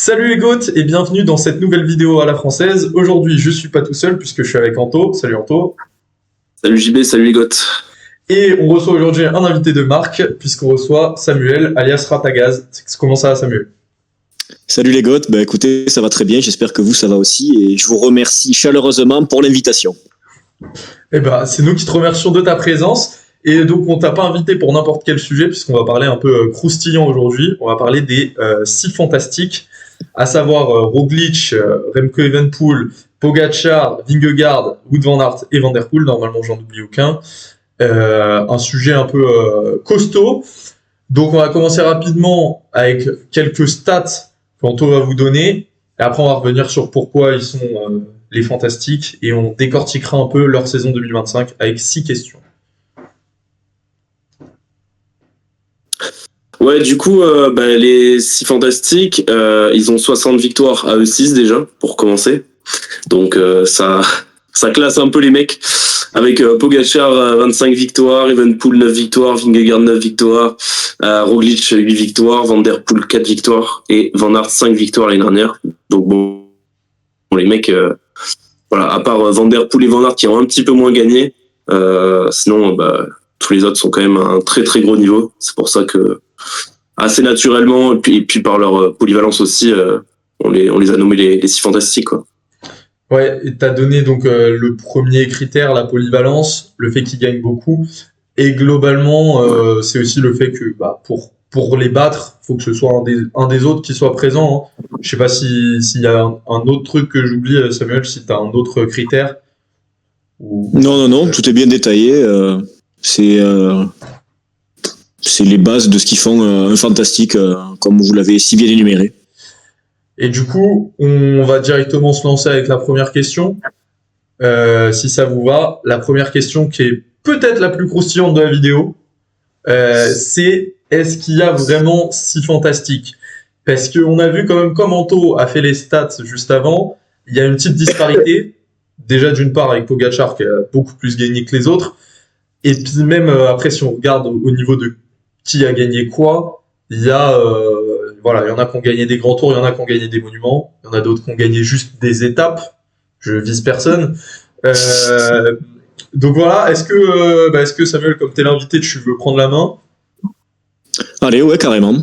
Salut les goths et bienvenue dans cette nouvelle vidéo à la française. Aujourd'hui, je suis pas tout seul puisque je suis avec Anto. Salut Anto. Salut JB, salut les gars. Et on reçoit aujourd'hui un invité de marque puisqu'on reçoit Samuel alias Ratagaz. Comment ça va Samuel? Salut les gars, écoutez, ça va très bien, j'espère que vous ça va aussi et je vous remercie chaleureusement pour l'invitation. Eh ben, c'est nous qui te remercions de ta présence. Et donc, on t'a pas invité pour n'importe quel sujet puisqu'on va parler un peu croustillant aujourd'hui. On va parler des 6 fantastiques, à savoir Roglic, Remco Evenepoel, Pogacar, Vingegaard, Wout van Aert et Van der Poel. Normalement, j'en oublie aucun. Un sujet un peu costaud. Donc, on va commencer rapidement avec quelques stats qu'Anto va vous donner. Et après, on va revenir sur pourquoi ils sont les fantastiques et on décortiquera un peu leur saison 2025 avec 6 questions. Ouais, du coup, les 6 fantastiques, ils ont 60 victoires à eux 6 déjà, pour commencer. Donc ça classe un peu les mecs. Avec Pogacar 25 victoires, Evenepoel 9 victoires, Vingegaard 9 victoires, Roglic 8 victoires, Van der Poel 4 victoires et Van Aert 5 victoires l'année dernière. Donc bon les mecs, voilà, à part Van der Poel et Van Aert qui ont un petit peu moins gagné, sinon tous les autres sont quand même à un très très gros niveau. C'est pour ça que assez naturellement et puis par leur polyvalence aussi, on les a nommés les 6 fantastiques quoi. Ouais, et t'as donné donc le premier critère, la polyvalence, le fait qu'ils gagnent beaucoup, et globalement, c'est aussi le fait que pour les battre, faut que ce soit un des autres qui soit présent. Hein. Je sais pas s'il y a un autre truc que j'oublie, Samuel, si t'as un autre critère. Ou... Non, tout est bien détaillé. C'est les bases de ce qui font un fantastique, comme vous l'avez si bien énuméré. Et du coup, on va directement se lancer avec la première question. Si ça vous va, la première question qui est peut-être la plus croustillante de la vidéo, c'est est-ce qu'il y a vraiment si fantastique? Parce qu'on a vu quand même, comme Anto a fait les stats juste avant, il y a une petite disparité. Déjà d'une part avec Pogacar qui a beaucoup plus gagné que les autres. Et puis même après, si on regarde au niveau de qui a gagné quoi, il y a... voilà, il y en a qui ont gagné des grands tours, il y en a qui ont gagné des monuments, il y en a d'autres qui ont gagné juste des étapes. Je vise personne. Donc voilà, est-ce que Samuel, comme t'es l'invité, tu veux prendre la main? Allez, ouais, carrément.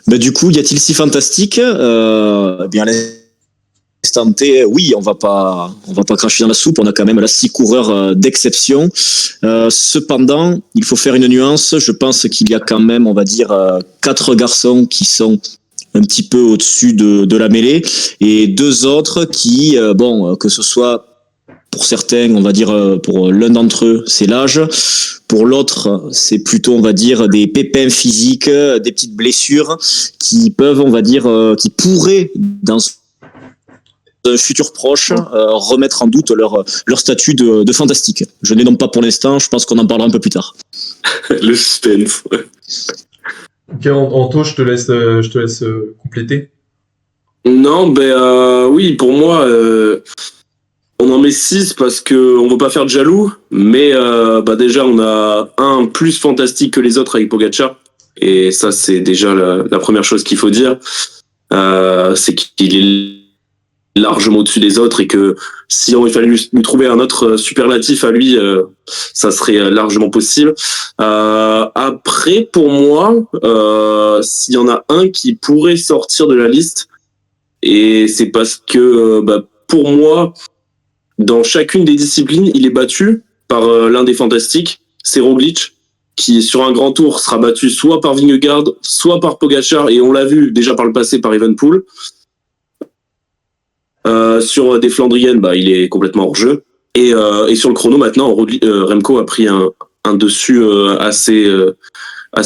Du coup, y a-t-il si fantastique bien, l'instant T, oui, on va pas cracher dans la soupe. On a quand même là 6 coureurs d'exception. Cependant, il faut faire une nuance. Je pense qu'il y a quand même, on va dire, 4 garçons qui sont un petit peu au-dessus de la mêlée et 2 autres qui, que ce soit pour certains, on va dire, pour l'un d'entre eux, c'est l'âge. Pour l'autre, c'est plutôt, on va dire, des pépins physiques, des petites blessures qui peuvent, on va dire, qui pourraient, dans un futur proche, remettre en doute leur statut de fantastique. Je n'ai donc pas pour l'instant, je pense qu'on en parlera un peu plus tard. Le suspense. Ok, Anto, je te laisse compléter. Non, oui, pour moi, on en met 6 parce que on veut pas faire de jaloux, mais déjà on a un plus fantastique que les autres avec Pogacar, et ça c'est déjà la première chose qu'il faut dire, c'est qu'il est largement au-dessus des autres et que si il fallait lui trouver un autre superlatif à lui, ça serait largement possible. Après, pour moi, s'il y en a un qui pourrait sortir de la liste, et c'est parce que pour moi, dans chacune des disciplines, il est battu par l'un des fantastiques, c'est Roglic, qui sur un grand tour sera battu soit par Vingegaard, soit par Pogacar, et on l'a vu déjà par le passé par Evenepoel. Sur des Flandriennes, il est complètement hors jeu. Et sur le chrono maintenant, Remco a pris un dessus assez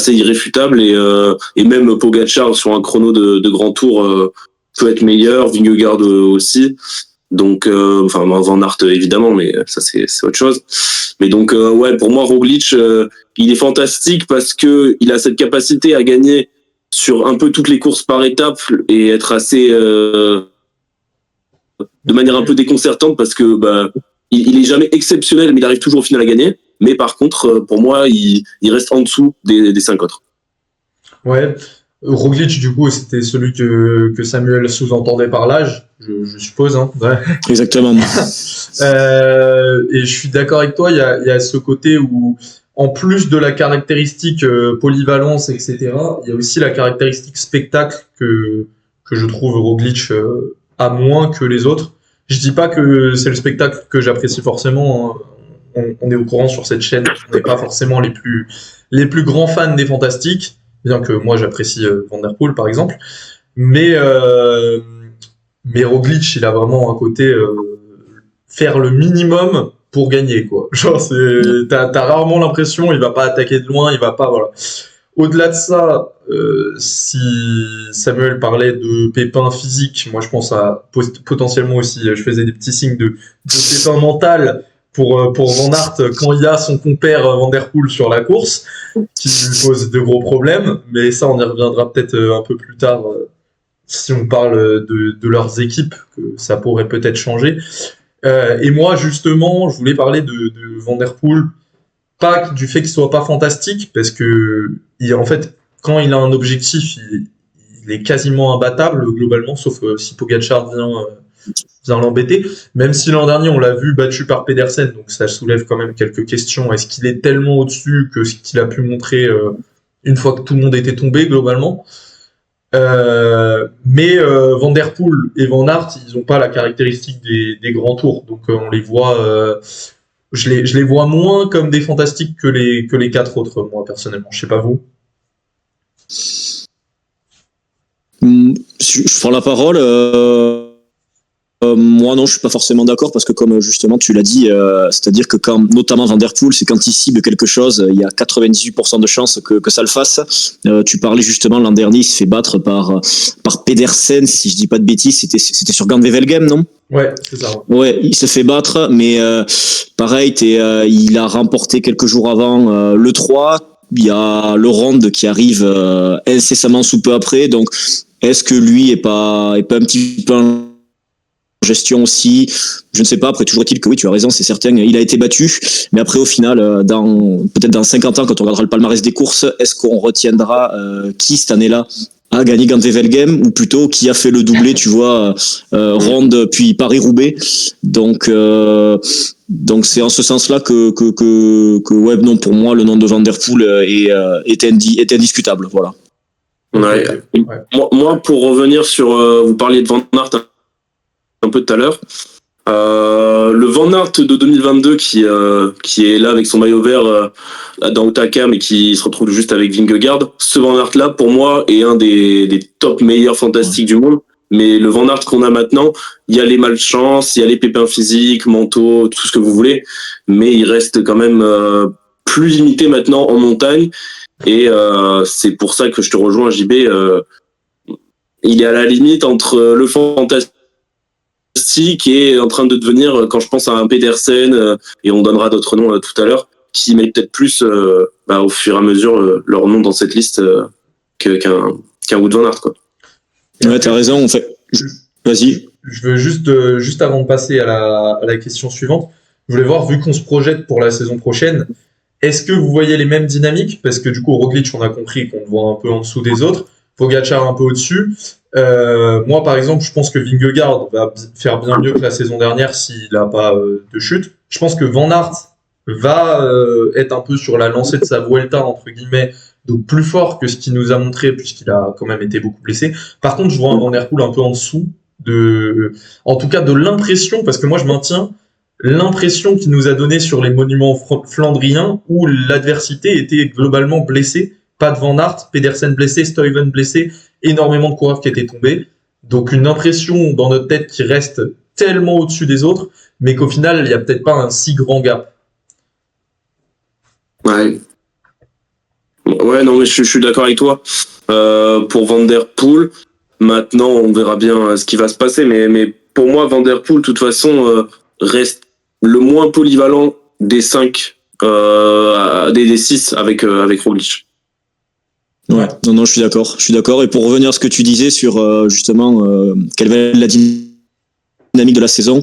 irréfutable, et même Pogacar sur un chrono de grand tour peut être meilleur, Vingegaard aussi. Donc Van Aert évidemment, mais ça c'est autre chose. Mais donc pour moi Roglic il est fantastique parce que il a cette capacité à gagner sur un peu toutes les courses par étapes et être assez de manière un peu déconcertante parce que il est jamais exceptionnel, mais il arrive toujours au final à gagner. Mais par contre, pour moi, il reste en dessous des 5 autres. Ouais, Roglic, du coup, c'était celui que Samuel sous-entendait par l'âge, je suppose. Hein. Ouais. Exactement. Et je suis d'accord avec toi, il y a ce côté où, en plus de la caractéristique polyvalence, etc., il y a aussi la caractéristique spectacle que je trouve Roglic a moins que les autres. Je dis pas que c'est le spectacle que j'apprécie forcément. Hein. On est au courant sur cette chaîne, on n'est pas forcément les plus grands fans des Fantastiques, bien que moi j'apprécie Van Der Poel par exemple. Mais, euh, mais Roglic, il a vraiment un côté faire le minimum pour gagner, quoi. Genre, t'as rarement l'impression, il va pas attaquer de loin, il va pas, voilà. Au-delà de ça, si Samuel parlait de pépins physiques, moi je pense à potentiellement aussi, je faisais des petits signes de pépins mental pour Van Aert quand il y a son compère Van Der Poel sur la course, qui lui pose de gros problèmes, mais ça on y reviendra peut-être un peu plus tard si on parle de leurs équipes, que ça pourrait peut-être changer. Et moi justement, je voulais parler de Van Der Poel, pas du fait qu'il soit pas fantastique, parce que en fait, quand il a un objectif, il est quasiment imbattable globalement, sauf si Pogacar vient l'embêter. Même si l'an dernier, on l'a vu battu par Pedersen, donc ça soulève quand même quelques questions. Est-ce qu'il est tellement au-dessus que ce qu'il a pu montrer une fois que tout le monde était tombé globalement? Mais Van Der Poel et Van Aert, ils n'ont pas la caractéristique des grands tours, donc on les voit. Je les vois moins comme des fantastiques que les quatre autres, moi personnellement. Je sais pas vous. Je prends la parole. Moi non, je suis pas forcément d'accord parce que comme justement tu l'as dit, c'est-à-dire que quand notamment Van Der Poel, c'est quand il cible quelque chose, il y a 98% de chances que ça le fasse. Tu parlais justement l'an dernier, il se fait battre par Pedersen, si je dis pas de bêtises, c'était sur Gand-Wevelgem, non? Ouais, c'est ça. Ouais, il se fait battre, mais pareil, il a remporté quelques jours avant le 3. Il y a le Ronde qui arrive incessamment sous peu après, donc est-ce que lui est pas un petit peu en gestion aussi, je ne sais pas. Après, toujours est-il que oui, tu as raison, c'est certain, il a été battu, mais après au final, peut-être dans 50 ans, quand on regardera le palmarès des courses, est-ce qu'on retiendra qui cette année-là a gagné Gand-Wevelgem, ou plutôt qui a fait le doublé, tu vois, Ronde puis Paris-Roubaix. Donc c'est en ce sens-là que ouais, non, pour moi le nom de Van Der Poel est indiscutable, voilà. Ouais. Moi, pour revenir sur, vous parliez de Van Aert un peu tout à l'heure. Le Van Aert de 2022 qui est là avec son maillot vert dans Otakam et qui se retrouve juste avec Vingegaard. Ce Van Aert là, pour moi, est un des top meilleurs fantastiques du monde. Mais le Van Aert qu'on a maintenant, il y a les malchances, il y a les pépins physiques, mentaux, tout ce que vous voulez, mais il reste quand même plus limité maintenant en montagne. Et c'est pour ça que je te rejoins, JB. Il est à la limite entre le fantastique qui est en train de devenir, quand je pense à un Pedersen, et on donnera d'autres noms tout à l'heure, qui met peut-être plus au fur et à mesure leur nom dans cette liste qu'un Wout van Aert, quoi. Ouais, t'as raison, en fait. Vas-y. Je veux juste avant de passer à la question suivante, je voulais voir, vu qu'on se projette pour la saison prochaine, est-ce que vous voyez les mêmes dynamiques? Parce que du coup, Roglic, on a compris qu'on le voit un peu en dessous des autres, Pogacar un peu au-dessus. Moi, par exemple, je pense que Vingegaard va faire bien mieux que la saison dernière s'il n'a pas de chute. Je pense que Van Aert va être un peu sur la lancée de sa Vuelta, entre guillemets, donc plus fort que ce qu'il nous a montré, puisqu'il a quand même été beaucoup blessé. Par contre, je vois un Van Der Poel un peu en dessous, en tout cas de l'impression, parce que moi je maintiens l'impression qu'il nous a donné sur les monuments flandriens, où l'adversité était globalement blessée. Pas de Van Aert, Pedersen blessé, Stuyven blessé, énormément de coureurs qui étaient tombés. Donc une impression dans notre tête qui reste tellement au-dessus des autres, mais qu'au final, il n'y a peut-être pas un si grand gap. Ouais, non, mais je suis d'accord avec toi. Pour Van Der Poel, maintenant, on verra bien ce qui va se passer, mais pour moi, Van Der Poel, de toute façon, reste le moins polyvalent des 5, des 6 avec Roglic. Ouais, non, je suis d'accord. Et pour revenir à ce que tu disais sur justement quelle va être la dynamique de la saison,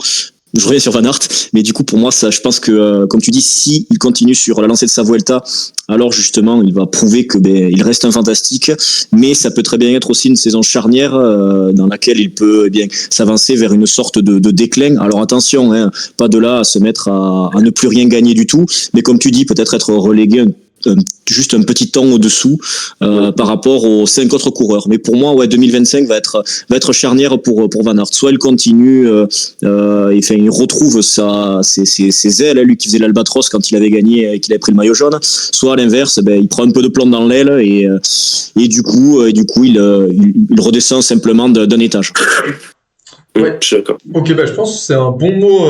je reviens sur Van Aert, mais du coup pour moi ça, je pense que comme tu dis, si il continue sur la lancée de sa Vuelta, alors justement il va prouver que il reste un fantastique, mais ça peut très bien être aussi une saison charnière dans laquelle il peut bien s'avancer vers une sorte de déclin. Alors attention, hein, pas de là à se mettre à ne plus rien gagner du tout, mais comme tu dis, peut-être être relégué juste un petit temps au-dessous par rapport aux 5 autres coureurs. Mais pour moi, ouais, 2025 va être charnière pour Van Aert. Soit il continue, il retrouve ses ailes, lui qui faisait l'Albatros quand il avait gagné et qu'il avait pris le maillot jaune. Soit à l'inverse, il prend un peu de plomb dans l'aile et du coup, il redescend simplement d'un étage. Ouais. Je suis d'accord. Ok, je pense que c'est un bon mot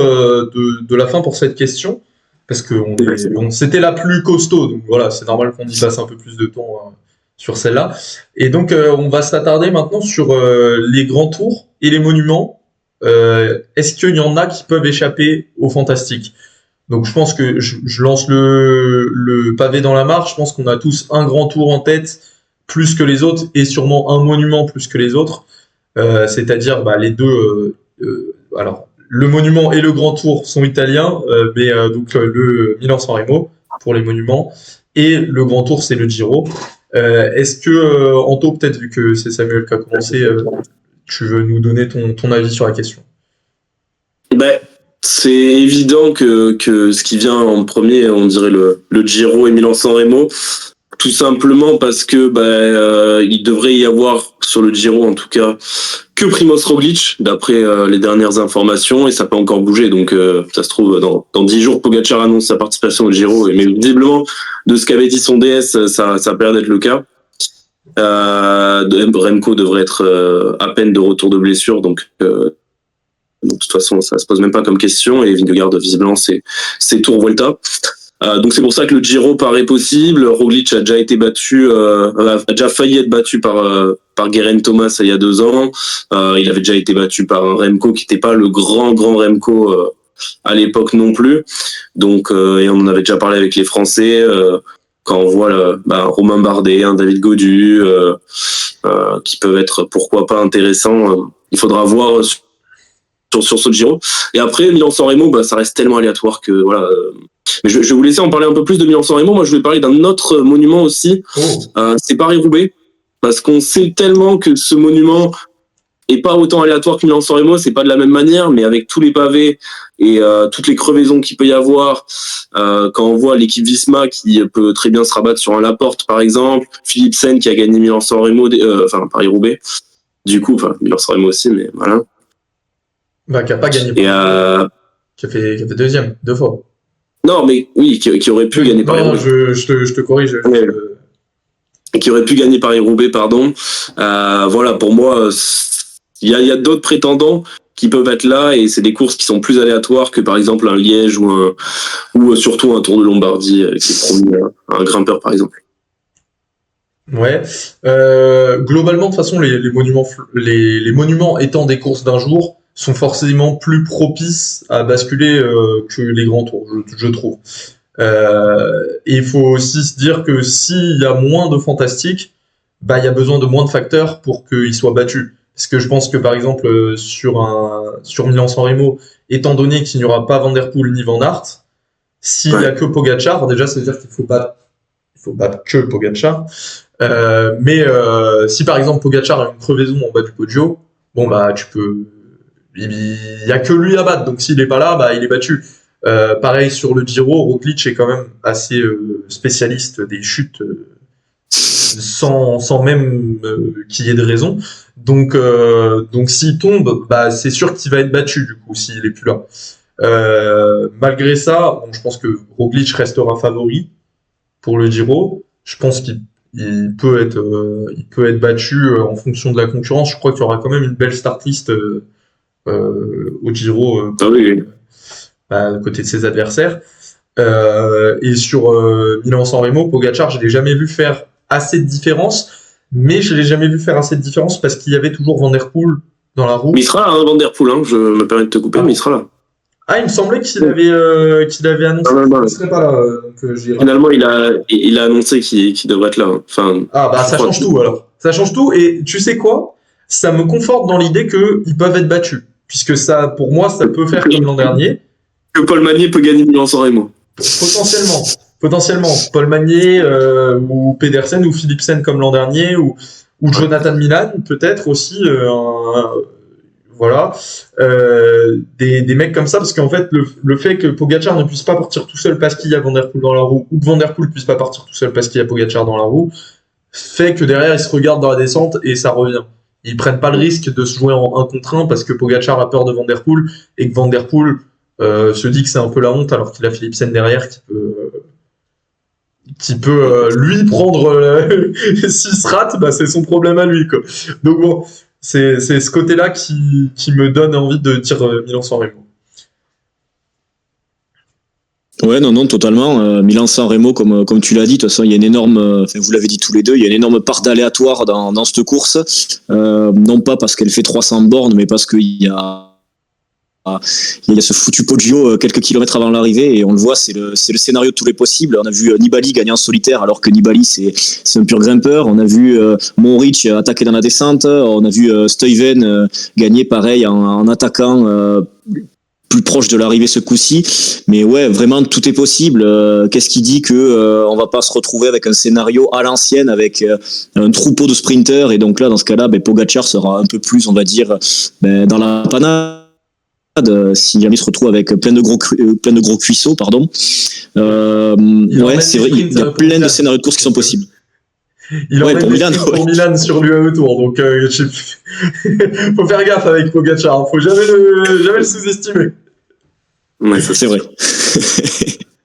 de la fin pour cette question. Parce que c'était la plus costaud, donc voilà, c'est normal qu'on y passe un peu plus de temps sur celle-là. Et donc, on va s'attarder maintenant sur les grands tours et les monuments. Est-ce qu'il y en a qui peuvent échapper au fantastique? Donc, je pense que je lance le pavé dans la mare. Je pense qu'on a tous un grand tour en tête, plus que les autres, et sûrement un monument plus que les autres. C'est-à-dire les deux. Alors, le monument et le grand tour sont italiens, mais donc le Milan-San Remo pour les monuments et le grand tour c'est le Giro. Est-ce que Anto, peut-être vu que c'est Samuel qui a commencé, tu veux nous donner ton avis sur la question? C'est évident que ce qui vient en premier, on dirait le Giro et Milan-San Remo. Tout simplement parce que il devrait y avoir sur le Giro en tout cas que Primož Roglič d'après les dernières informations et ça peut encore bouger donc ça se trouve dans 10 jours Pogačar annonce sa participation au Giro mais visiblement de ce qu'avait dit son DS ça a l'air d'être le cas. Remco devrait être à peine de retour de blessure donc de toute façon ça se pose même pas comme question et Vingegaard visiblement c'est Tour Vuelta. Donc c'est pour ça que le Giro paraît possible. Roglič a déjà été battu, a déjà failli être battu par Geraint Thomas il y a 2 ans. Il avait déjà été battu par un Remco qui n'était pas le grand Remco à l'époque non plus. Donc et on en avait déjà parlé avec les Français quand on voit Romain Bardet, David Gaudu qui peuvent être pourquoi pas intéressants. Il faudra voir sur ce Giro. Et après Milan-San Remo, ça reste tellement aléatoire que voilà. Mais je vais vous laisser en parler un peu plus de Milan-San Remo. Moi, je vais parler d'un autre monument aussi. C'est Paris-Roubaix. Parce qu'on sait tellement que ce monument est pas autant aléatoire que Milan-San Remo. C'est pas de la même manière, mais avec tous les pavés et toutes les crevaisons qu'il peut y avoir, quand on voit l'équipe Visma qui peut très bien se rabattre sur un Laporte, par exemple, Philipsen qui a gagné Milan-San Remo, Paris-Roubaix. Du coup, Milan-San Remo aussi, mais voilà. Qui a pas gagné. Et qui a fait deuxième, 2 fois. Non, mais oui, qui aurait pu gagner Paris-Roubaix. Je te corrige. Ouais. Qui aurait pu gagner Paris-Roubaix, pardon. Voilà, pour moi, il y a d'autres prétendants qui peuvent être là et c'est des courses qui sont plus aléatoires que par exemple un Liège ou surtout un Tour de Lombardie qui est promis à un grimpeur, par exemple. Ouais. Globalement, de toute façon, les monuments étant des courses d'un jour, sont forcément plus propices à basculer que les grands tours, je trouve. Et il faut aussi se dire que s'il y a moins de fantastique, il y a besoin de moins de facteurs pour qu'il soit battu. Parce que je pense que par exemple sur Milan-San Remo, étant donné qu'il n'y aura pas Van der Poel ni Van Aert, s'il y a que Pogačar, déjà ça veut dire qu'il faut battre que Pogačar. Mais si par exemple Pogačar a une crevaison en bas du Poggio, tu peux. Il y a que lui à battre, donc s'il est pas là, il est battu. Pareil sur le Giro, Roglič est quand même assez spécialiste des chutes sans même qu'il y ait de raison. Donc s'il tombe, c'est sûr qu'il va être battu du coup s'il est plus là. Malgré ça, je pense que Roglič restera favori pour le Giro. Je pense qu'il peut être battu en fonction de la concurrence. Je crois qu'il y aura quand même une belle start list au Giro à côté de ses adversaires. Et sur Milan-San Remo, Pogačar, je l'ai jamais vu faire assez de différence, mais je l'ai jamais vu faire assez de différence parce qu'il y avait toujours Van der Poel dans la roue. Mais il sera là, Van der Poel, je me permets de te couper, mais il sera là. Ah, il me semblait qu'il avait annoncé qu'il ne serait pas là. Finalement, il a annoncé qu'il devrait être là. Ça change tout alors. Ça change tout et tu sais quoi ? Ça me conforte dans l'idée qu'ils peuvent être battus. puisque ça, pour moi, ça peut faire comme l'an dernier. Que Paul Magnier peut gagner Milan-San Remo. Potentiellement. Paul Magnier ou Pedersen ou Philipsen comme l'an dernier ou Jonathan Milan peut-être aussi. Voilà. Des mecs comme ça, parce qu'en fait, le fait que Pogacar ne puisse pas partir tout seul parce qu'il y a Van Der Poel dans la roue, ou que Van Der Poel ne puisse pas partir tout seul parce qu'il y a Pogacar dans la roue, fait que derrière, ils se regardent dans la descente et ça revient. Ils prennent pas le risque de se jouer en 1 contre 1 parce que Pogacar a peur de Van Der Poel et que Van Der Poel se dit que c'est un peu la honte alors qu'il a Philipsen derrière qui peut lui prendre s'il se rate, bah c'est son problème à lui, quoi. Donc bon, c'est ce côté-là qui me donne envie de dire Milan-San Remo. Ouais, non, totalement. Milan-San Remo, comme tu l'as dit, de toute façon, il y a une énorme, vous l'avez dit tous les deux, il y a une énorme part d'aléatoire dans cette course. Non pas parce qu'elle fait 300 bornes, mais parce qu'il y a ce foutu Poggio quelques kilomètres avant l'arrivée, et on le voit, c'est le scénario de tous les possibles. On a vu Nibali gagner en solitaire alors que Nibali c'est un pur grimpeur. On a vu Mohoric attaquer dans la descente. On a vu Stuyven gagner pareil en attaquant plus proche de l'arrivée ce coup-ci. Mais ouais, vraiment tout est possible. Qu'est-ce qui dit que on va pas se retrouver avec un scénario à l'ancienne avec un troupeau de sprinters, et donc là dans ce cas-là, Pogacar sera un peu plus, on va dire, dans la panade. Si jamais il se retrouve avec plein de gros cuisseaux, pardon. Ouais, c'est vrai, il y a plein de scénarios de course qui sont possibles. Il en met Milan, pour Milan sur l'UAE Tour, donc faut faire gaffe avec Pogacar, faut jamais le sous-estimer. Ouais, ça c'est vrai.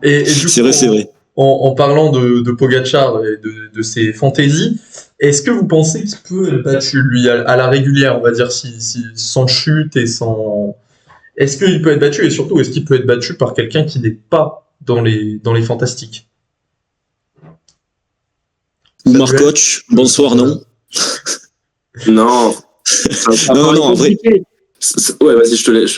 Et du coup, c'est vrai. En parlant de Pogacar et de ses fantaisies, est-ce que vous pensez qu'il peut être battu, lui, à la régulière, on va dire, sans chute et sans... Est-ce qu'il peut être battu, et surtout, est-ce qu'il peut être battu par quelqu'un qui n'est pas dans les fantastiques? Marc Coach, bonsoir, non? Non. Non, en vrai. Ouais, vas-y, je te laisse.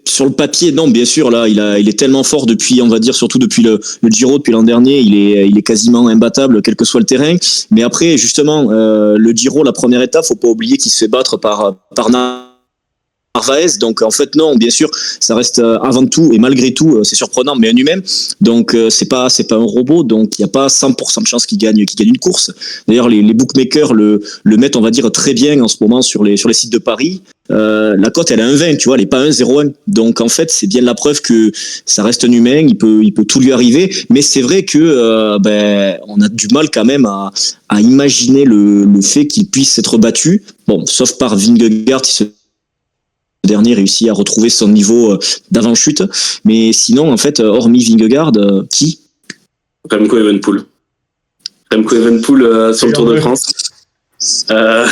Sur le papier, non, bien sûr, là, il est tellement fort depuis, on va dire, surtout depuis le Giro, depuis l'an dernier, il est quasiment imbattable, quel que soit le terrain. Mais après, justement, le Giro, la première étape, faut pas oublier qu'il se fait battre par Narvaez, donc en fait non, bien sûr, ça reste avant tout et malgré tout, c'est surprenant, mais un humain, donc c'est pas un robot, donc il y a pas 100% de chance qu'il gagne une course. D'ailleurs, les bookmakers le mettent, on va dire, très bien en ce moment sur les sites de paris. La cote, elle est 1,20, tu vois, elle est pas 1,01. Donc en fait, c'est bien la preuve que ça reste un humain, il peut tout lui arriver, mais c'est vrai que on a du mal quand même à imaginer le fait qu'il puisse être battu. Bon, sauf par Vingegaard, si ce dernier réussit à retrouver son niveau d'avant-chute, mais sinon en fait, hormis Vingegaard, qui? Remco Evenepoel sur le Tour de France. Là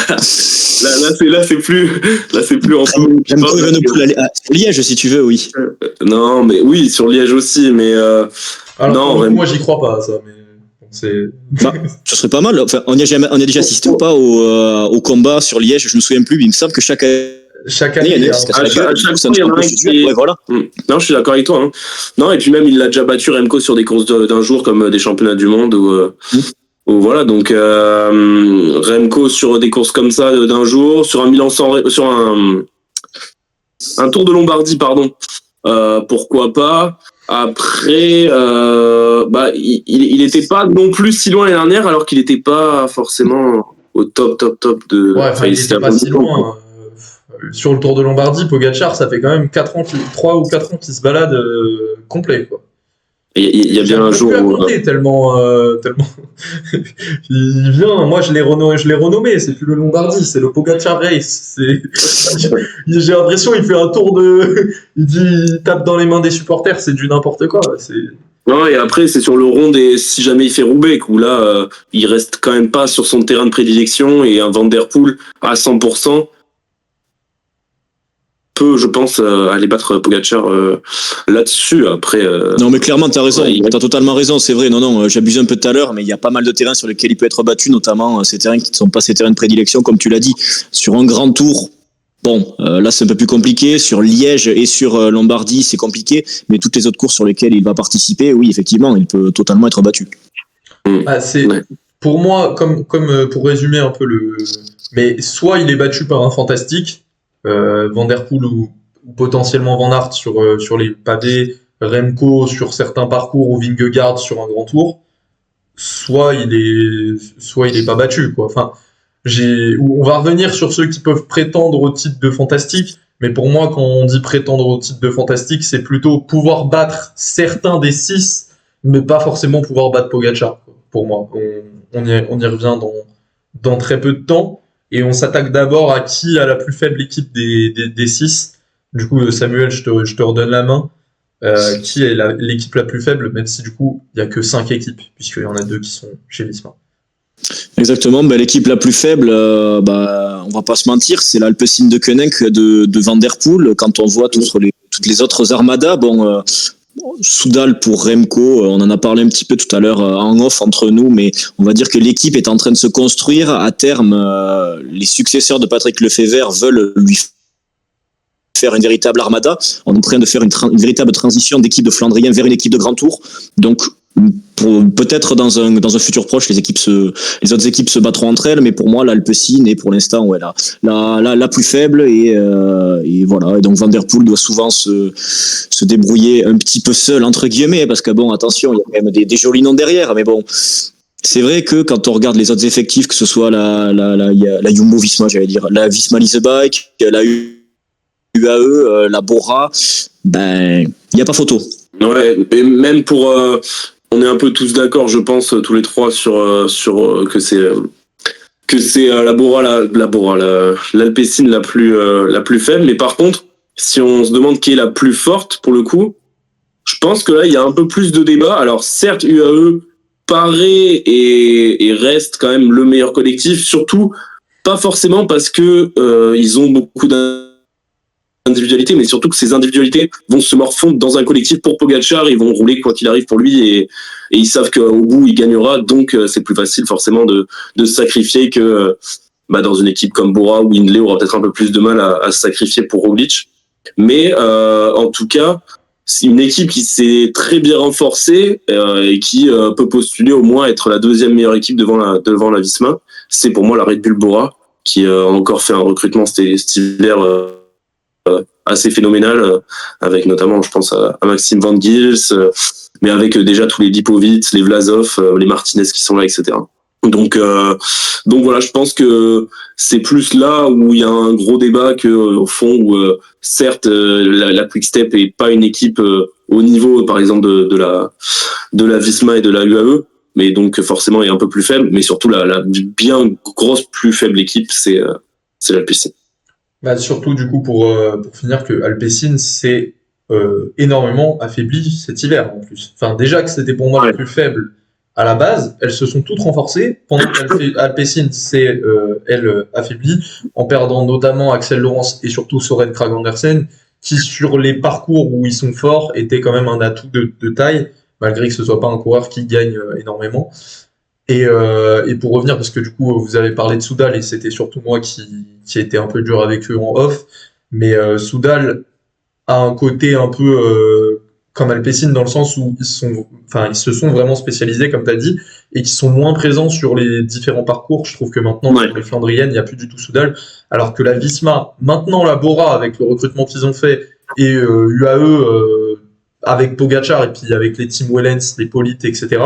c'est plus en Remco Evenepoel sur Liège, si tu veux, oui. Non, mais oui, sur Liège aussi, mais alors non, moi j'y crois pas à ça, mais c'est... ce serait pas mal. Enfin, on y a déjà assisté ou pas au combat sur Liège? Je me souviens plus, mais il me semble que chaque année, il y a un qui... Ouais, voilà. Non, je suis d'accord avec toi. Hein. Non, et puis même, il l'a déjà battu, Remco, sur des courses d'un jour, comme des championnats du monde, ou voilà. Donc, Remco sur des courses comme ça d'un jour, sur un Tour de Lombardie, pardon. Pourquoi pas? Après, il était pas non plus si loin l'année dernière, alors qu'il était pas forcément au top de... Ouais, il était pas si loin. Sur le Tour de Lombardie, Pogacar, ça fait quand même 3 ou 4 ans qu'il se balade complet, quoi. Il y a bien un jour où... tellement il vient, moi je l'ai renommé, c'est plus le Lombardie, c'est le Pogacar Race. J'ai l'impression il fait un tour il tape dans les mains des supporters, c'est du n'importe quoi. Non, et après c'est sur le rond si jamais il fait Roubaix, où là il reste quand même pas sur son terrain de prédilection, et un Van Der Poel à 100% peut, je pense, aller battre Pogacar là-dessus. Après, non, mais clairement, t'as raison. T'as totalement raison, c'est vrai. Non, j'abuse un peu tout à l'heure, mais il y a pas mal de terrains sur lesquels il peut être battu, notamment ces terrains qui ne sont pas ses terrains de prédilection, comme tu l'as dit. Sur un grand tour, bon, là, c'est un peu plus compliqué. Sur Liège et sur Lombardie, c'est compliqué. Mais toutes les autres courses sur lesquelles il va participer, oui, effectivement, il peut totalement être battu. Pour moi, comme pour résumer un peu mais soit il est battu par un fantastique, Van Der Poel ou potentiellement Van Aert sur les pavés, Remco sur certains parcours ou Vingegaard sur un grand tour, soit il est pas battu, quoi. Enfin, on va revenir sur ceux qui peuvent prétendre au titre de fantastique, mais pour moi, quand on dit prétendre au titre de fantastique, c'est plutôt pouvoir battre certains des 6, mais pas forcément pouvoir battre Pogacar, quoi. Pour moi, on y revient dans très peu de temps, et on s'attaque d'abord à qui a la plus faible équipe des 6. Du coup, Samuel, je te redonne la main. Qui est l'équipe la plus faible, même si du coup, il n'y a que 5 équipes, puisqu'il y en a 2 qui sont chez Visma. Exactement, l'équipe la plus faible, on va pas se mentir, c'est l'Alpecin de Koenig de Van Der Poel. Quand on voit toutes les autres armadas, Soudal pour Remco, on en a parlé un petit peu tout à l'heure en off entre nous, mais on va dire que l'équipe est en train de se construire. À terme, les successeurs de Patrick Lefebvre veulent lui faire une véritable armada. On est en train de faire une véritable transition d'équipe de Flandrien vers une équipe de Grand Tour. Donc, peut-être dans un futur proche, les autres équipes se battront entre elles, mais pour moi, l'Alpecin est pour l'instant la plus faible, et voilà. Et donc Van Der Poel doit souvent se débrouiller un petit peu seul, entre guillemets, parce que attention, il y a quand même des jolis noms derrière, mais bon. C'est vrai que quand on regarde les autres effectifs, que ce soit la Jumbo Visma, j'allais dire, la Visma Lease Bike, la UAE, la Bora, il n'y a pas photo. Ouais, et même pour... on est un peu tous d'accord, je pense, tous les trois, sur que c'est la Bora, l'Alpecin la plus faible. Mais par contre, si on se demande qui est la plus forte, pour le coup, je pense que là, il y a un peu plus de débat. Alors, certes, UAE paraît et reste quand même le meilleur collectif, surtout pas forcément parce que ils ont beaucoup d'individualités, mais surtout que ces individualités vont se morfondre dans un collectif pour Pogacar, ils vont rouler quoi qu'il arrive pour lui, et ils savent qu'au bout il gagnera, donc c'est plus facile forcément de se sacrifier que dans une équipe comme Bora, où Hindley aura peut-être un peu plus de mal à se sacrifier pour Roglic. Mais en tout cas, c'est une équipe qui s'est très bien renforcée et qui peut postuler au moins être la deuxième meilleure équipe devant la Visma. C'est pour moi la Red Bull Bora, qui a encore fait un recrutement cet hiver assez phénoménal, avec notamment, je pense, à Maxime Van Gils, mais avec déjà tous les Lipovitz, les Vlasov, les Martinez qui sont là, etc. Donc voilà, je pense que c'est plus là où il y a un gros débat que au fond où certes la Quick Step est pas une équipe au niveau par exemple de la Visma et de la UAE, mais donc forcément est un peu plus faible, mais surtout la bien grosse plus faible équipe c'est l'Alpecin. Surtout du coup pour finir que Alpecin s'est énormément affaibli cet hiver en plus. Enfin déjà que c'était pour moi la plus faible à la base, elles se sont toutes renforcées pendant qu'Alpecin s'est elle affaiblie en perdant notamment Axel Laurence et surtout Søren Kragh Andersen, qui sur les parcours où ils sont forts étaient quand même un atout de taille, malgré que ce soit pas un coureur qui gagne énormément. Et pour revenir, parce que du coup vous avez parlé de Soudal et c'était surtout moi qui a été un peu dur avec eux en off, mais Soudal a un côté un peu comme Alpecin dans le sens où ils se sont vraiment spécialisés comme tu as dit et qui sont moins présents sur les différents parcours. Je trouve que maintenant sur les Flandriennes il n'y a plus du tout Soudal, alors que la Visma, maintenant la Bora avec le recrutement qu'ils ont fait et UAE avec Pogacar et puis avec les Tim Wellens, les Polite, etc.,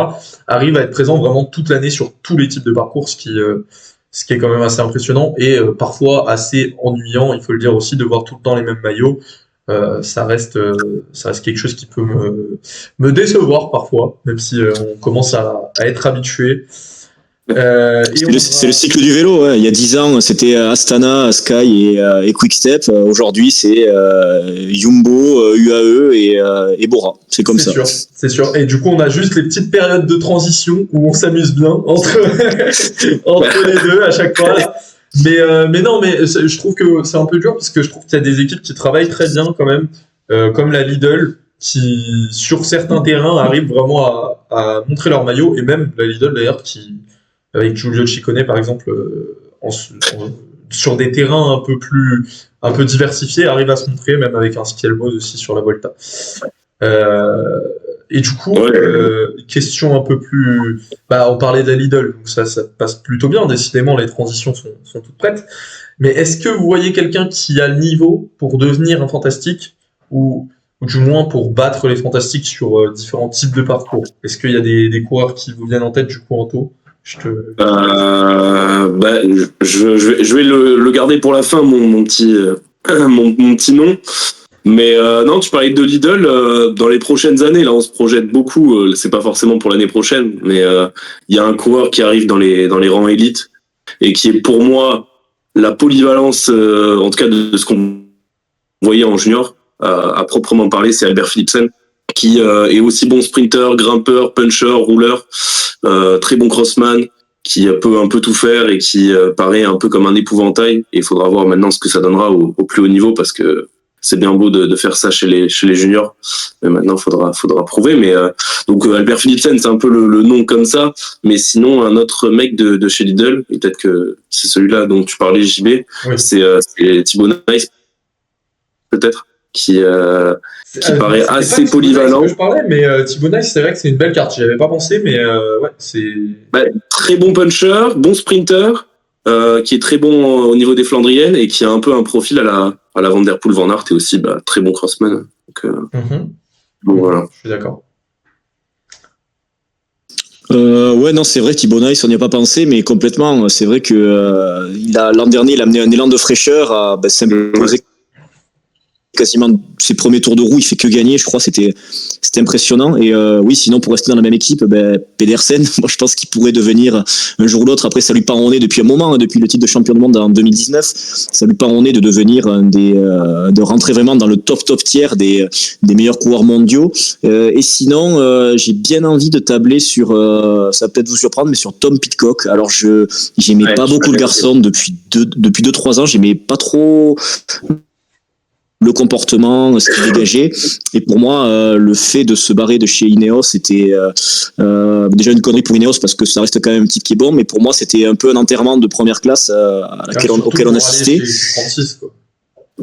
arrive à être présent vraiment toute l'année sur tous les types de parcours, ce qui est quand même assez impressionnant et parfois assez ennuyant, il faut le dire aussi, de voir tout le temps les mêmes maillots. Ça reste quelque chose qui peut me décevoir parfois, même si on commence à être habitué. C'est le cycle du vélo. Il y a 10 ans, c'était Astana, Sky et Quick-Step. Aujourd'hui, c'est Jumbo, UAE et Bora. C'est comme ça. C'est sûr. Et du coup, on a juste les petites périodes de transition où on s'amuse bien entre les deux à chaque fois. Mais non, mais je trouve que c'est un peu dur parce que je trouve qu'il y a des équipes qui travaillent très bien quand même, comme la Lidl, qui sur certains terrains arrivent vraiment à montrer leur maillot, et même la Lidl d'ailleurs qui avec Giulio Ciccone par exemple sur des terrains un peu diversifiés arrive à se montrer, même avec un Spielbos aussi sur la Volta. Et du coup, Ouais. question un peu plus... Bah, on parlait de la Lidl, donc ça passe plutôt bien. Décidément, les transitions sont toutes prêtes. Mais est-ce que vous voyez quelqu'un qui a le niveau pour devenir un fantastique ou du moins pour battre les fantastiques sur différents types de parcours? Est-ce qu'il y a des coureurs qui vous viennent en tête, du coup, Anto? Bah, je vais le garder pour la fin, mon petit, mon petit nom. Mais non, tu parlais de Lidl. Dans les prochaines années, là, on se projette beaucoup. C'est pas forcément pour l'année prochaine, mais il y a un coureur qui arrive dans les rangs élites et qui est pour moi la polyvalence, en tout cas de ce qu'on voyait en junior, à proprement parler, c'est Albert Philipsen, qui est aussi bon sprinter, grimpeur, puncher, rouleur, très bon crossman, qui peut un peu tout faire et qui paraît un peu comme un épouvantail. Et il faudra voir maintenant ce que ça donnera au plus haut niveau, parce que c'est bien beau de faire ça chez les juniors, mais maintenant faudra prouver. Mais donc Albert Philipsen, c'est un peu le nom comme ça. Mais sinon, un autre mec de chez Lidl, et peut-être que c'est celui-là dont tu parlais, JB, Oui. c'est Thibaut Nice, peut-être, qui paraît C'était assez pas Thibaut polyvalent. Nice que je parlais, mais Thibaut Nice, c'est vrai que c'est une belle carte. J'y avais pas pensé, mais ouais, c'est... Bah, très bon puncher, bon sprinter, qui est très bon au niveau des Flandriennes et qui a un peu un profil à la Van Der Poel, Van Aert, et aussi très bon crossman. Donc voilà. Je suis d'accord. Ouais, non, c'est vrai, Thibaut Nice, on n'y a pas pensé, mais complètement. C'est vrai que l'an dernier, il a amené un élan de fraîcheur à s'imposer quasiment ses premiers tours de roue, il fait que gagner, je crois, c'était impressionnant. Et oui, sinon, pour rester dans la même équipe, Pedersen, moi je pense qu'il pourrait devenir un jour ou l'autre, après ça lui part en nez depuis un moment, depuis le titre de champion du monde en 2019, ça lui part en nez de devenir de rentrer vraiment dans le top tiers des meilleurs coureurs mondiaux. Et sinon, j'ai bien envie de tabler sur, ça va peut-être vous surprendre, mais sur Tom Pidcock. Alors j'aimais pas beaucoup le garçon depuis 2-3 ans, j'aimais pas trop le comportement, ce qu'il dégageait. Et pour moi, le fait de se barrer de chez Ineos, c'était déjà une connerie pour Ineos, parce que ça reste quand même un type qui est bon, mais pour moi, c'était un peu un enterrement de première classe auquel on assistait.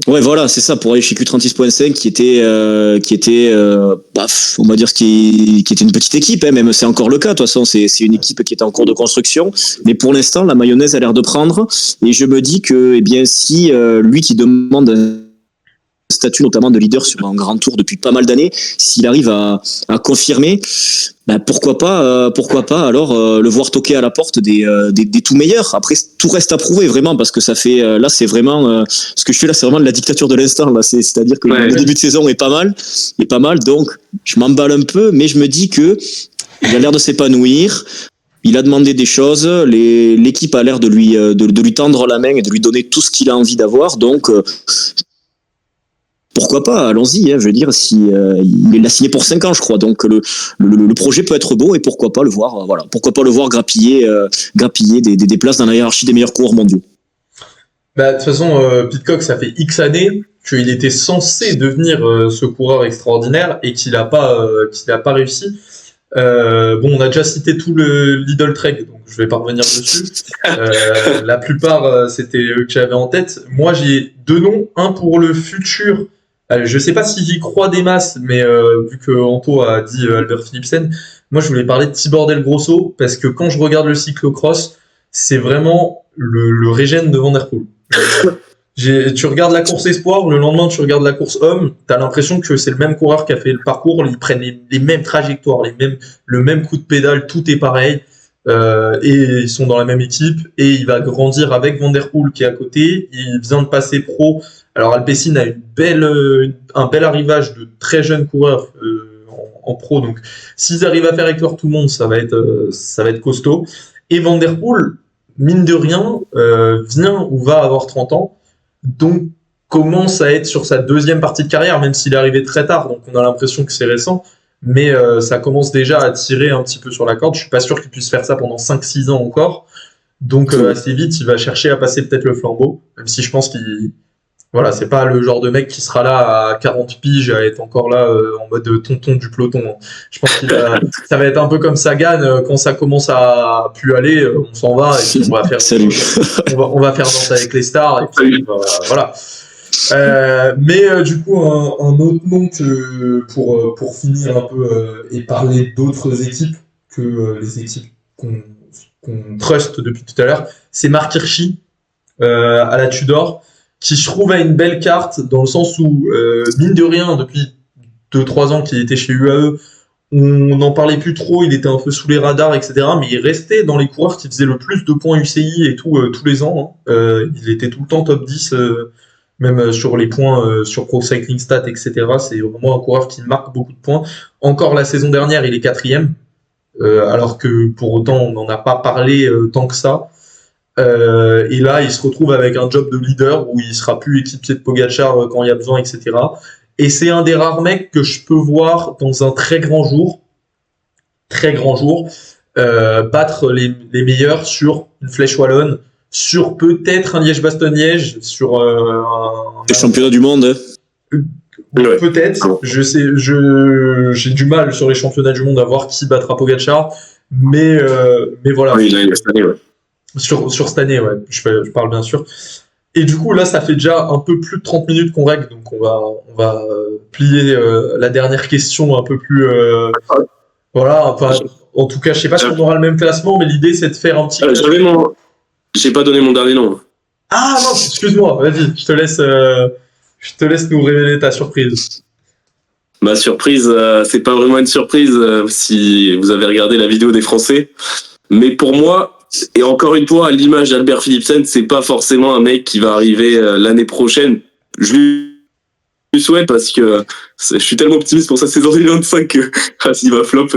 Ouais, voilà, c'est ça, pour aller chez Q36.5, qui était on va dire qui était une petite équipe, hein, même c'est encore le cas, de toute façon, c'est une équipe qui était en cours de construction, mais pour l'instant, la mayonnaise a l'air de prendre, et je me dis que, eh bien, si lui qui demande statut notamment de leader sur un grand tour depuis pas mal d'années, s'il arrive à confirmer, pourquoi pas alors le voir toquer à la porte des tout meilleurs. Après, tout reste à prouver vraiment, parce que ça fait là, c'est vraiment ce que je fais là, c'est vraiment de la dictature de l'instant là, c'est-à-dire que le début de saison est pas mal, donc je m'emballe un peu, mais je me dis que il a l'air de s'épanouir. Il a demandé des choses, l'équipe a l'air de lui tendre la main et de lui donner tout ce qu'il a envie d'avoir, donc pourquoi pas, allons-y, hein, je veux dire, il a signé pour 5 ans, je crois, donc le projet peut être beau, et pourquoi pas le voir, pourquoi pas le voir grappiller des places dans la hiérarchie des meilleurs coureurs mondiaux. De toute façon, Pidcock, ça fait X années qu'il était censé devenir ce coureur extraordinaire et qu'il a pas réussi. On a déjà cité tout le Lidl Trek, donc je vais pas revenir dessus. La plupart, c'était eux que j'avais en tête. Moi, j'ai 2 noms, un pour le futur. Je sais pas si j'y crois des masses, mais vu que Anto a dit Albert Philipsen, moi je voulais parler de Tibor Del Grosso, parce que quand je regarde le cyclocross, c'est vraiment le régène de Van Der Poel. Tu regardes la course espoir, le lendemain tu regardes la course homme, t'as l'impression que c'est le même coureur qui a fait le parcours, ils prennent les mêmes trajectoires, le même coup de pédale, tout est pareil, et ils sont dans la même équipe, et il va grandir avec Van Der Poel qui est à côté, il vient de passer pro. Alors Alpecin a un bel arrivage de très jeunes coureurs en pro, donc s'ils arrivent à faire éclore tout le monde, ça va être costaud. Et Van Der Poel, mine de rien, vient ou va avoir 30 ans, donc commence à être sur sa deuxième partie de carrière, même s'il est arrivé très tard, donc on a l'impression que c'est récent, mais ça commence déjà à tirer un petit peu sur la corde. Je suis pas sûr qu'il puisse faire ça pendant 5-6 ans encore, donc assez vite il va chercher à passer peut-être le flambeau, même si je pense c'est pas le genre de mec qui sera là à 40 piges à être encore là en mode tonton du peloton. Je pense ça va être un peu comme Sagan, quand ça commence à plus aller, on s'en va et puis on va faire danser avec les stars, et puis voilà. Du coup, un autre nom pour finir un peu et parler d'autres équipes que les équipes qu'on trust depuis tout à l'heure, c'est Mark Hirschi à la Tudor, qui je trouve a une belle carte dans le sens où, mine de rien, depuis 2-3 ans qu'il était chez UAE, on n'en parlait plus trop, il était un peu sous les radars, etc. Mais il restait dans les coureurs qui faisaient le plus de points UCI et tout tous les ans. Hein. Il était tout le temps top 10, même sur les points sur Pro Cycling Stats, etc. C'est vraiment un coureur qui marque beaucoup de points. Encore la saison dernière, il est 4e, alors que pour autant, on n'en a pas parlé tant que ça. Et là, il se retrouve avec un job de leader où il sera plus équipier de Pogacar quand il y a besoin, etc. Et c'est un des rares mecs que je peux voir dans un très grand jour, battre les meilleurs sur une Flèche Wallonne, sur peut-être un Liège-Bastogne-Liège, sur Les championnats du monde. Peut-être. J'ai du mal sur les championnats du monde à voir qui battra Pogacar, mais voilà. Oui, là, il a cette année, ouais. Sur cette année, ouais, je parle bien sûr. Et du coup, là, ça fait déjà un peu plus de 30 minutes qu'on règle, donc on va plier la dernière question un peu plus... voilà, enfin, en tout cas, je sais pas si on aura le même classement, mais l'idée, c'est de faire un petit... J'ai pas donné mon dernier nom. Ah non, excuse-moi, vas-y, je te laisse nous révéler ta surprise. Ma surprise, c'est pas vraiment une surprise si vous avez regardé la vidéo des Français, mais pour moi... Et encore une fois, à l'image d'Albert Philipsen, c'est pas forcément un mec qui va arriver l'année prochaine. Je lui souhaite parce que je suis tellement optimiste pour sa saison 2025 que s'il va flop,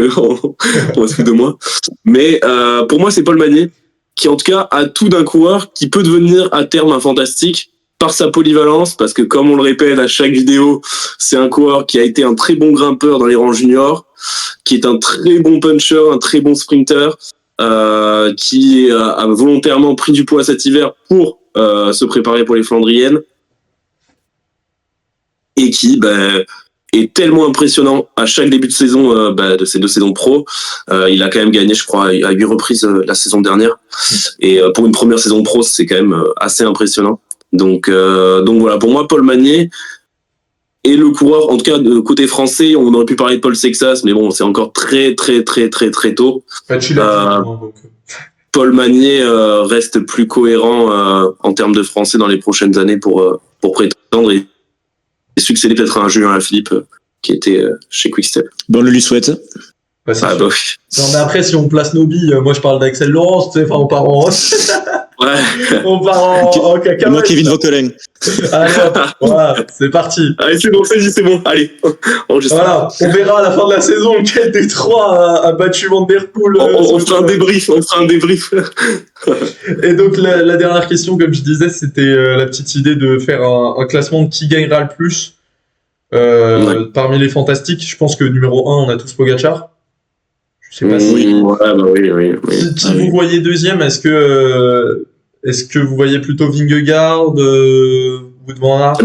on va se foutre de moi. Mais pour moi, c'est Paul Magnier qui, en tout cas, a tout d'un coureur qui peut devenir à terme un fantastique par sa polyvalence, parce que comme on le répète à chaque vidéo, c'est un coureur qui a été un très bon grimpeur dans les rangs juniors, qui est un très bon puncher, un très bon sprinter. Qui a volontairement pris du poids cet hiver pour se préparer pour les Flandriennes et qui est tellement impressionnant à chaque début de saison de ces 2 saisons pro. Il a quand même gagné, je crois, à 8 reprises la saison dernière. Et pour une première saison pro, c'est quand même assez impressionnant. Donc voilà, pour moi, Paul Magnier et le coureur, en tout cas de côté français, on aurait pu parler de Paul Sexas, mais bon, c'est encore très tôt. Paul Magnier reste plus cohérent en termes de français dans les prochaines années pour prétendre et succéder peut-être à un Julien Alaphilippe qui était chez Quickstep. Bon, on le lui souhaite. Ouais, oui. Non, mais après, si on place nos billes, moi je parle d'Axel Laurence, tu sais, enfin, on part en... Ouais. On part en cacahuète. Moi, Kevin Vauquelin. Allez, voilà, c'est parti. Allez, c'est bon. Allez. Voilà, on verra à la fin de la saison lequel des 3 a battu Van Der Poel. On fera un débrief. Et donc, la dernière question, comme je disais, c'était la petite idée de faire un classement de qui gagnera le plus parmi les fantastiques. Je pense que numéro 1, on a tous Pogacar. Je sais pas si... Oui. Qui vous voyez deuxième? Est-ce que vous voyez plutôt Vingegaard, Wout van Aert,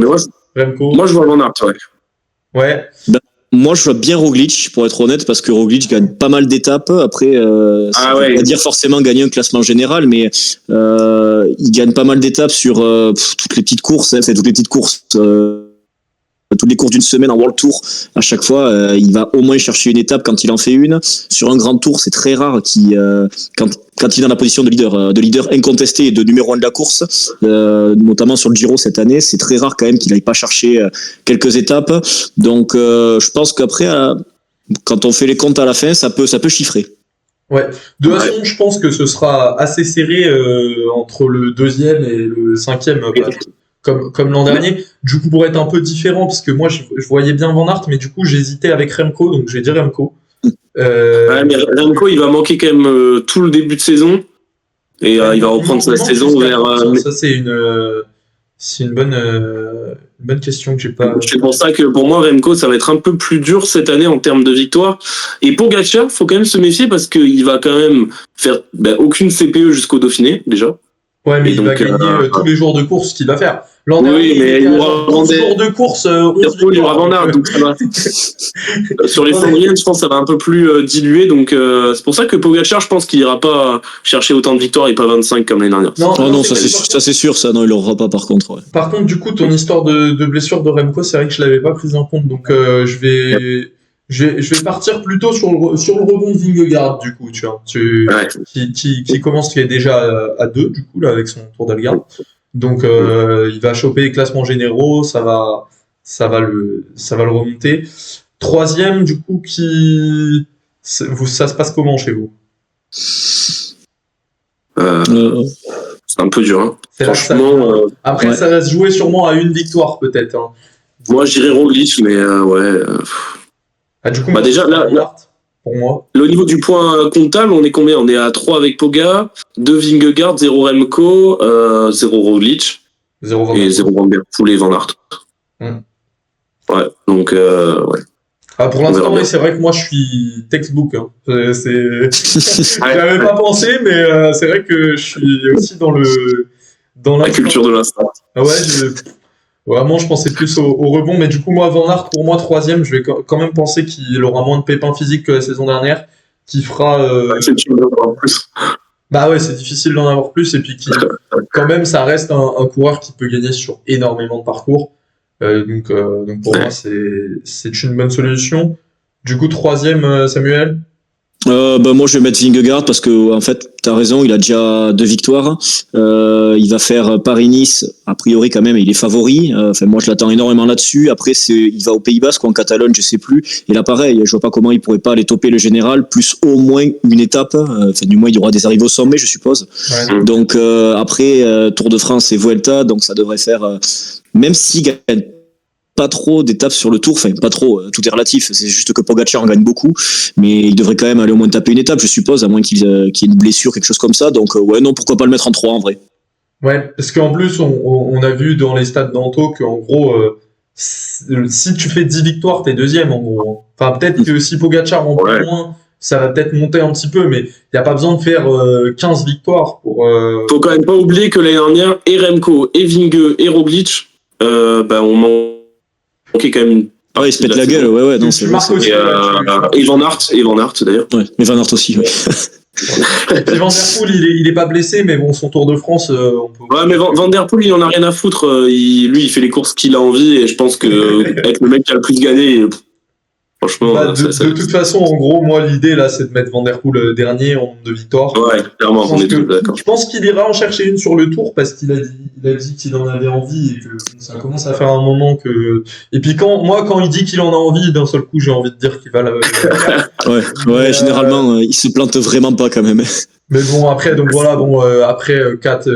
Remco? Moi, je vois Van Aert, ouais. Ouais. Moi, je vois bien Roglic, pour être honnête, parce que Roglic gagne pas mal d'étapes. Après, ça veut pas dire forcément gagner un classement général, mais il gagne pas mal d'étapes sur toutes les petites courses. C'est toutes les petites courses. Toutes les courses d'une semaine en World Tour, à chaque fois, il va au moins chercher une étape quand il en fait une. Sur un grand tour, c'est très rare quand il est dans la position de leader incontesté et de numéro 1 de la course, notamment sur le Giro cette année, c'est très rare quand même qu'il n'aille pas chercher quelques étapes. Donc, je pense qu'après, quand on fait les comptes à la fin, ça peut chiffrer. Ouais. De toute façon, je pense que ce sera assez serré entre le 2e et le 5e. Comme l'an dernier, du coup pour être un peu différent, parce que moi je voyais bien Van Aert, mais du coup j'hésitais avec Remco, donc je vais dire Remco. Ouais, mais Remco il va manquer quand même tout le début de saison, et il va reprendre sa saison vers... Ça c'est une bonne question que j'ai pas... C'est pour ça que pour moi Remco ça va être un peu plus dur cette année en termes de victoire, et Pogacar faut quand même se méfier parce qu'il va quand même faire aucune CPE jusqu'au Dauphiné déjà. Ouais, mais Et il va donc, gagner tous les jours de course qu'il va faire. L'an Oui, dernier, mais il il a aura 11 jours de course, 11 il y aura Van Aert, donc ça va. Sur les Flandriennes, je pense que ça va un peu plus dilué, donc c'est pour ça que Pogacar, je pense qu'il ira pas chercher autant de victoires et pas 25 comme l'année dernière. Non, ça c'est sûr, ça, non, il l'aura pas par contre. Ouais. Par contre, du coup, ton histoire de blessure de Remco, c'est vrai que je l'avais pas prise en compte, donc je vais partir plutôt sur le rebond de Vingegaard, du coup, tu vois, qui commence, qui est déjà à 2, du coup, là, avec son Tour d'Algarve. Donc, il va choper les classements généraux, ça va le remonter. Troisième, du coup, ça se passe comment chez vous? C'est un peu dur, hein. Franchement, après, ça va se jouer sûrement à une victoire, peut-être. Hein. Moi, je dirais Roglic, mais ouais. Du coup, déjà, là, pour moi. Au niveau du point comptable, on est combien? On est à 3 avec Poga, 2 Vingegaard, 0 Remco, 0 Roglic, 0 et 0 Van Der Poel et Van Aert. Ouais, donc, ouais. Pour l'instant, oui, c'est vrai que moi, je suis textbook. Hein. J'avais pas pensé, mais c'est vrai que je suis aussi dans la culture de l'instant. Vraiment, je pensais plus au rebond, mais du coup, moi, Van Aert, pour moi, troisième, je vais quand même penser qu'il aura moins de pépins physiques que la saison dernière, qui fera... Bah ouais, c'est difficile d'en avoir plus, et puis quand même, ça reste un coureur qui peut gagner sur énormément de parcours. Donc pour moi, c'est une bonne solution. Du coup, troisième, Samuel? Moi je vais mettre Vingegaard parce que en fait t'as raison, il a déjà 2 victoires. Il va faire Paris-Nice, a priori quand même il est favori. Moi je l'attends énormément là-dessus. Après il va au Pays Basque ou en Catalogne, je sais plus. Et là pareil, je vois pas comment il pourrait pas aller toper le général, plus au moins une étape. Du moins il y aura des arrivées au sommet, je suppose. Ouais. Donc après Tour de France et Vuelta, donc ça devrait faire même s'il gagne pas trop d'étapes sur le tour, enfin pas trop, tout est relatif, c'est juste que Pogacar en gagne beaucoup, mais il devrait quand même aller au moins taper une étape, je suppose, à moins qu'il y ait une blessure, quelque chose comme ça, donc ouais, non, pourquoi pas le mettre en 3 en vrai. Ouais, parce qu'en plus, on a vu dans les stats d'Anto qu'en gros, si tu fais 10 victoires, t'es deuxième en gros. Enfin, peut-être que si Pogacar en prend moins, ça va peut-être monter un petit peu, mais il n'y a pas besoin de faire 15 victoires pour... Faut quand même pas oublier que l'année dernière, et Remco, et Vinge, et Roglic, on manquait quand même... il se pète la gueule, ouais, non, c'est vrai. Et Van Aert d'ailleurs. Ouais, mais Van Aert aussi, ouais. Et puis Van Der Poel, il est pas blessé, mais bon, son Tour de France, on peut... Ouais, mais Van Der Poel, il en a rien à foutre. Lui, il fait les courses qu'il a envie, et je pense que être le mec qui a le plus gagné, franchement... de toute façon, en gros, moi, l'idée, là, c'est de mettre Van Der Poel dernier en nombre de victoires. Ouais, clairement, on est tous d'accord. Je pense qu'il ira en chercher une sur le Tour, parce qu'il a dit qu'il en avait envie, et que ça commence à faire un moment que... Et puis quand il dit qu'il en a envie, d'un seul coup, j'ai envie de dire qu'il va la... ouais, généralement, il se plante vraiment pas, quand même. Mais bon, après, donc voilà, après 4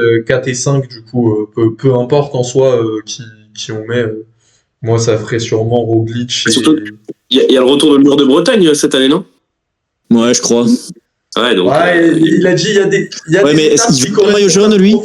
et 5, du coup, peu importe en soi qui on met... moi, ça ferait sûrement Roglic. Surtout, il y a le retour de mur de Bretagne cette année, non? Ouais, je crois. Ouais, donc. Ouais, il a dit il y a des. Mais est-ce qu'il veut le maillot jaune, lui?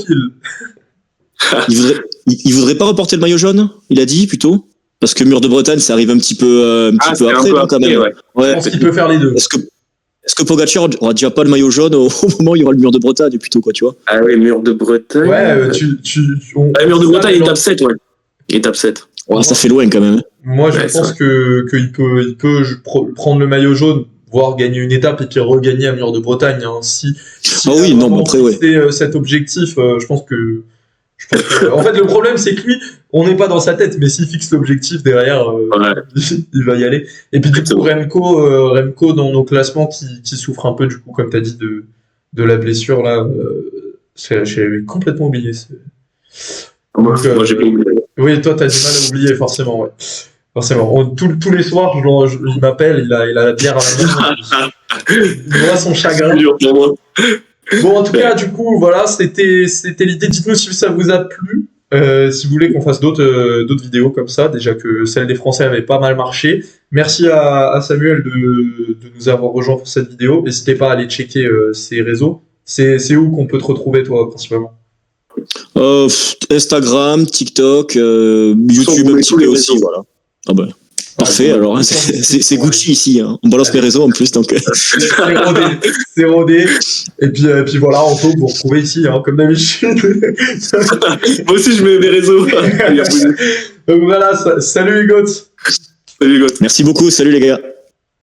Il voudrait pas reporter le maillot jaune? Il a dit plutôt. Parce que mur de Bretagne, ça arrive un petit peu après, quand même. Ouais. Je pense qu'il peut faire les deux. Est-ce que Pogacar aura déjà pas le maillot jaune au moment où il y aura le mur de Bretagne plutôt, quoi, tu vois? Ah oui, mur de Bretagne. Ouais, mur de Bretagne, étape 7, ouais. Étape 7. Ouais, ça fait loin quand même. Moi, je pense qu'il peut prendre le maillot jaune, voire gagner une étape et puis regagner à Mur de Bretagne. Hein. Si oui, non, mais après, c'est cet objectif, je pense que. En fait, le problème, c'est que lui, on n'est pas dans sa tête, mais s'il fixe l'objectif derrière, il va y aller. Et puis, du coup, Remco dans nos classements qui souffre un peu, du coup, comme tu as dit, de la blessure, là, j'ai complètement oublié. Moi, j'ai pas oublié. Oui, toi, t'as du mal à oublier, forcément, ouais. Forcément. Tous les soirs, il m'appelle, il a la bière à la main. Il voit son chagrin. Bon, en tout cas, du coup, voilà, c'était l'idée. Dites-nous si ça vous a plu. Si vous voulez qu'on fasse d'autres vidéos comme ça, déjà que celle des Français avait pas mal marché. Merci à Samuel de nous avoir rejoints pour cette vidéo. N'hésitez pas à aller checker ses réseaux. C'est où qu'on peut te retrouver, toi, principalement? Instagram, TikTok, YouTube un petit peu aussi, voilà. Parfait, alors c'est Gucci ici, hein. On balance les réseaux en plus, donc. C'est rodé. Et puis voilà, Anto, vous retrouvez ici, hein, comme d'habitude. Moi aussi, je mets mes réseaux. Donc voilà, salut les gars. Salut, Hugo. Merci beaucoup, salut les gars.